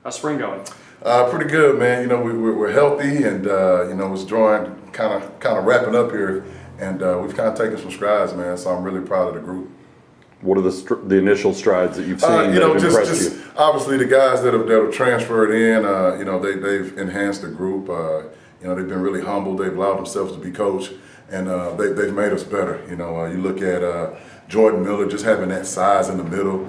How's spring going? Pretty good, man. You know, we're healthy, and you know, it's drawing kind of wrapping up here, and we've kind of taken some strides, man. So I'm really proud of the group. What are the initial strides that you've seen You know, that have impressed just you? obviously the guys that have transferred in. You know, they've enhanced the group. You know, they've been really humble. They've allowed themselves to be coached, and they've made us better. You know, you look at Jordan Miller just having that size in the middle.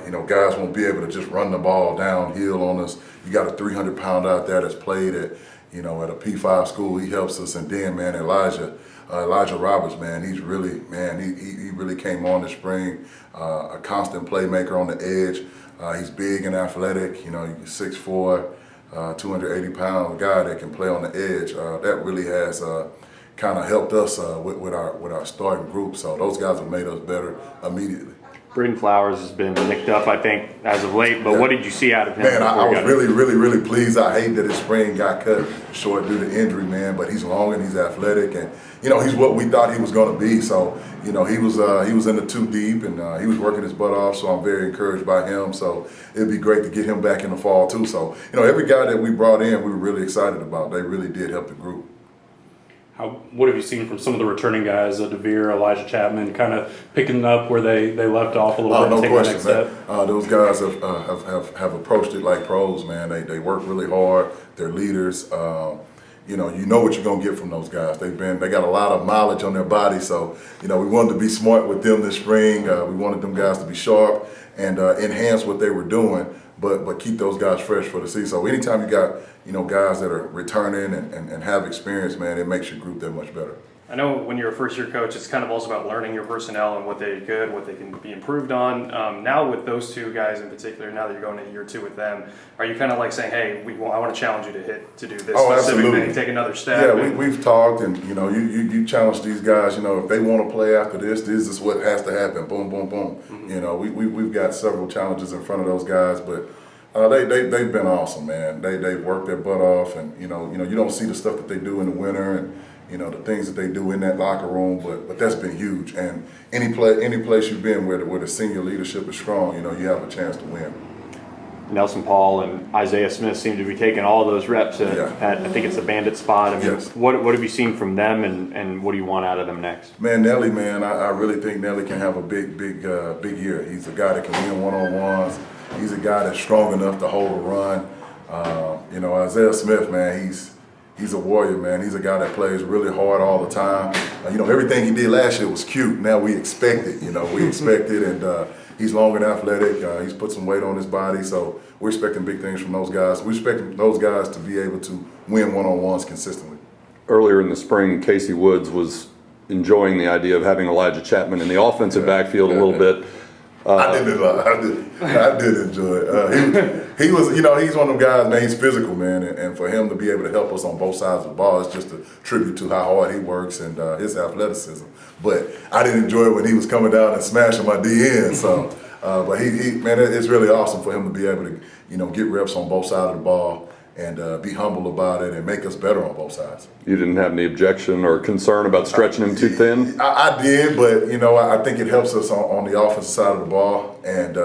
You know, guys won't be able to just run the ball downhill on us. You got a 300-pound out there that's played at, you know, at a P5 school. He helps us, and then, man, Elijah Roberts, man, he's really, man, he really came on this spring. A constant playmaker on the edge. He's big and athletic. You know, 6'4", 280-pound guy that can play on the edge. That really has kind of helped us with our starting group. So those guys have made us better immediately. Braden Flowers has been nicked up, I think, as of late, but What did you see out of him? Man, I was really pleased. I hate that his spring got cut short due to injury, man, but he's long and he's athletic, and, you know, he's what we thought he was going to be. So, you know, he was in the 2 deep, and he was working his butt off, so I'm very encouraged by him. So it'd be great to get him back in the fall, too. So, you know, every guy that we brought in, we were really excited about. They really did help the group. What have you seen from some of the returning guys, DeVere, Elijah Chatman, kind of picking up where they left off a little bit, No taking question, the next step? Those guys have approached it like pros, man. They work really hard. They're leaders. You know what you're gonna get from those guys. They got a lot of mileage on their body, so you know we wanted to be smart with them this spring. We wanted them guys to be sharp and enhance what they were doing, but keep those guys fresh for the season. So anytime you got guys that are returning and have experience, man, it makes your group that much better. I know when you're a first-year coach, it's kind of also about learning your personnel and what they're good, what they can be improved on. Now with those two guys in particular, now that you're going to year 2 with them, are you kind of like saying, hey, I want to challenge you to do this specific thing, take another step? Yeah, we've talked, and you know, you challenge these guys. You know, if they want to play after this is what has to happen. Boom, boom, boom. Mm-hmm. You know, we've got several challenges in front of those guys, but they've been awesome, man. They've worked their butt off, and you know you don't see the stuff that they do in the winter, and you know the things that they do in that locker room, but that's been huge. And any place you've been where the senior leadership is strong, you know you have a chance to win. Nelson Paul and Isaiah Smith seem to be taking all of those reps at I think it's the bandit spot. I mean, yes. What have you seen from them, and what do you want out of them next? Man, Nelly, man, I really think Nelly can have a big year. He's a guy that can win one-on-ones. He's a guy that's strong enough to hold a run. You know, Isaiah Smith, man, he's a warrior, man. He's a guy that plays really hard all the time. You know, everything he did last year was cute. Now we expect it, and he's long and athletic. He's put some weight on his body, so we're expecting big things from those guys. We're expecting those guys to be able to win one-on-ones consistently. Earlier in the spring, Casey Woods was enjoying the idea of having Elijah Chatman in the offensive backfield a little bit. I did enjoy it. He was, you know, he's one of them guys, man, he's physical, man, and for him to be able to help us on both sides of the ball is just a tribute to how hard he works and his athleticism. But I didn't enjoy it when he was coming down and smashing my DN, so, but man, it's really awesome for him to be able to, you know, get reps on both sides of the ball and be humble about it and make us better on both sides. You didn't have any objection or concern about stretching him too thin? I did, but you know, I think it helps us on the offensive side of the ball, and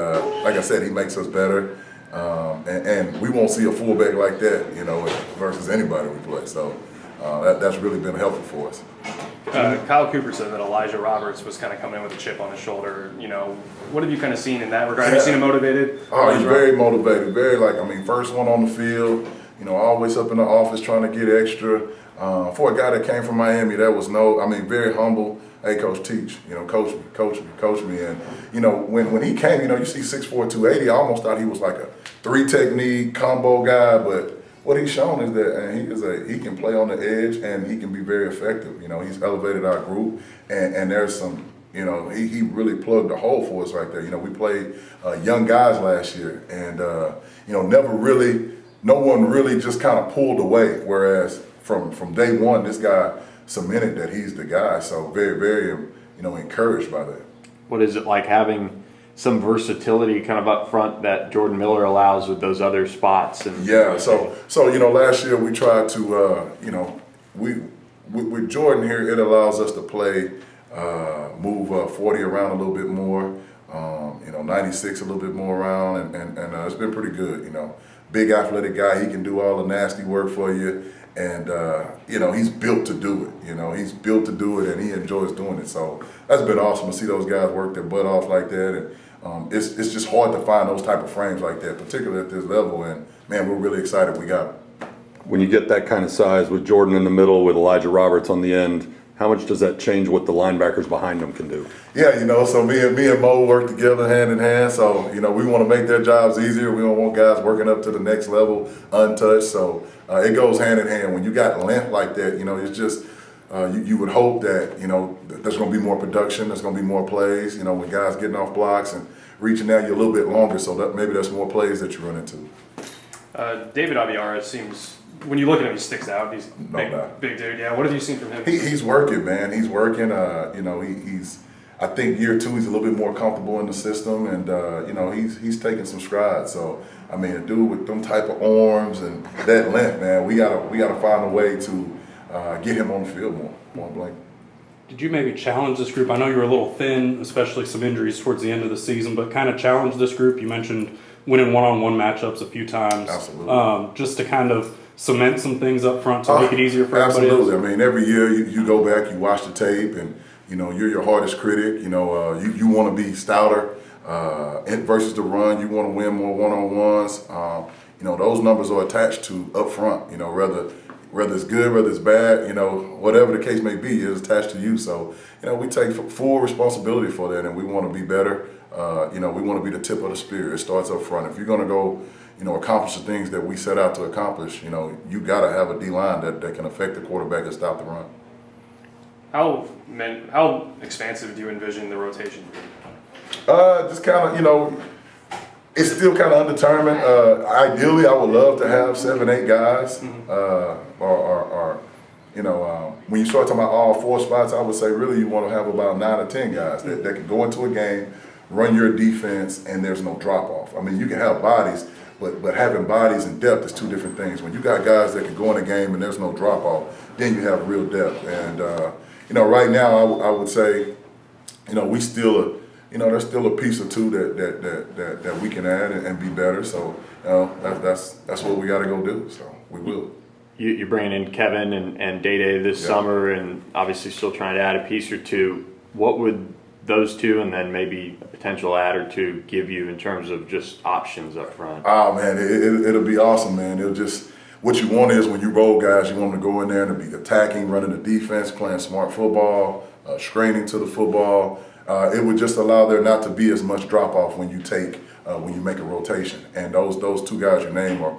like I said, he makes us better, and we won't see a fullback like that, you know, versus anybody we play. So that's really been helpful for us. Kyle Cooper said that Elijah Roberts was kind of coming in with a chip on his shoulder. You know, what have you kind of seen in that regard? Have you seen him motivated? Oh, he's very motivated. Very, first one on the field. You know, always up in the office trying to get extra. For a guy that came from Miami, that was very humble. Hey, coach, teach. You know, coach me. And you know, when he came, you know, you see 6'4", 280. I almost thought he was like a 3-technique combo guy, but what he's shown is that he can play on the edge and he can be very effective. You know, he's elevated our group, and there's some. You know, he really plugged the hole for us right there. You know, we played young guys last year, and you know, no one really just kind of pulled away. Whereas from day one, this guy cemented that he's the guy. So very, very, you know, encouraged by that. What is it like having some versatility kind of up front that Jordan Miller allows with those other spots? And yeah, so you know, last year we tried to, you know, with Jordan here, it allows us to play, move 40 around a little bit more, you know, 96 a little bit more around, and it's been pretty good, you know. big athletic guy. He can do all the nasty work for you. And, you know, he's built to do it. You know, he's built to do it, and he enjoys doing it. So that's been awesome to see those guys work their butt off like that. And it's just hard to find those type of frames like that, particularly at this level. And, man, we're really excited we got them. When you get that kind of size with Jordan in the middle, with Elijah Roberts on the end, how much does that change what the linebackers behind them can do? Yeah, you know, so me and Mo work together hand in hand. So, you know, we want to make their jobs easier. We don't want guys working up to the next level untouched. So it goes hand in hand. When you got length like that, you know, it's just you would hope that, you know, there's going to be more production. There's going to be more plays. You know, when guys getting off blocks and reaching out, you're a little bit longer. So that maybe there's more plays that you run into. David Abiara seems, when you look at him, he sticks out. He's big dude. Yeah. What have you seen from him? He's working, man. He's working. You know, he's. I think year 2 he's a little bit more comfortable in the system, and you know, he's taking some strides. So I mean, a dude with them type of arms and that length, man, we gotta find a way to get him on the field more blank. Did you maybe challenge this group? I know you were a little thin, especially some injuries towards the end of the season, but kind of challenge this group. You mentioned winning one-on-one matchups a few times. Absolutely. Just to kind of cement some things up front to make it easier for everybody else. Absolutely. I mean, every year you go back, you watch the tape, and you know, you're your hardest critic. You know, you want to be stouter versus the run. You want to win more one-on-ones. You know, those numbers are attached to up front. You know, whether it's good, whether it's bad, you know, whatever the case may be, is attached to you. So, you know, we take full responsibility for that, and we want to be better. You know, we want to be the tip of the spear. It starts up front. If you're going to go, you know, accomplish the things that we set out to accomplish, you know, you got to have a D-line that can affect the quarterback and stop the run. How expansive do you envision the rotation? Just kind of, you know, it's still kind of undetermined. Ideally, I would love to have 7, 8 guys. Or you know, when you start talking about all 4 spots, I would say really you want to have about 9 or 10 guys that can go into a game, run your defense, and there's no drop off. I mean, you can have bodies, but having bodies and depth is 2 different things. When you got guys that can go in a game and there's no drop off, then you have real depth. And you know, right now I would say, you know, we still, you know, there's still a piece or 2 that we can add and be better. So you know, that's what we got to go do. So we will. You're bringing in Kevin and Day this summer, and obviously still trying to add a piece or 2. What would those 2 and then maybe a potential add or 2 give you in terms of just options up front? Oh man, it'll be awesome, man. It'll just, what you want is when you roll guys, you want them to go in there and be attacking, running the defense, playing smart football, screening to the football. It would just allow there not to be as much drop off when you make a rotation. And those 2 guys you name are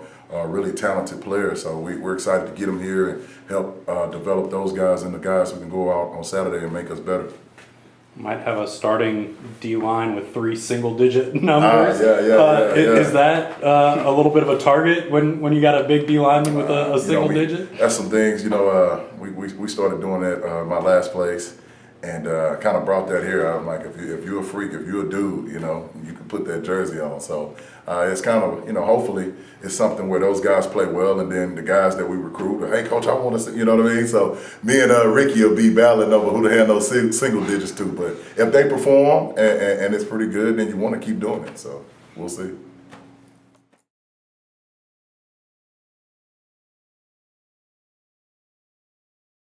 really talented players. So we're excited to get them here and help develop those guys and the guys who can go out on Saturday and make us better. Might have a starting D-line with 3 single-digit numbers. Yeah. Is that a little bit of a target when you got a big D-lineman with a single digit? That's some things, you know, we started doing that my last place, and kind of brought that here. I'm like, if you're a freak, if you're a dude, you know, you can put that jersey on. So it's kind of, you know, hopefully it's something where those guys play well, and then the guys that we recruit, hey, coach, I want to, you know what I mean? So me and Ricky will be battling over who to hand those single digits to. But if they perform and it's pretty good, then you want to keep doing it. So we'll see.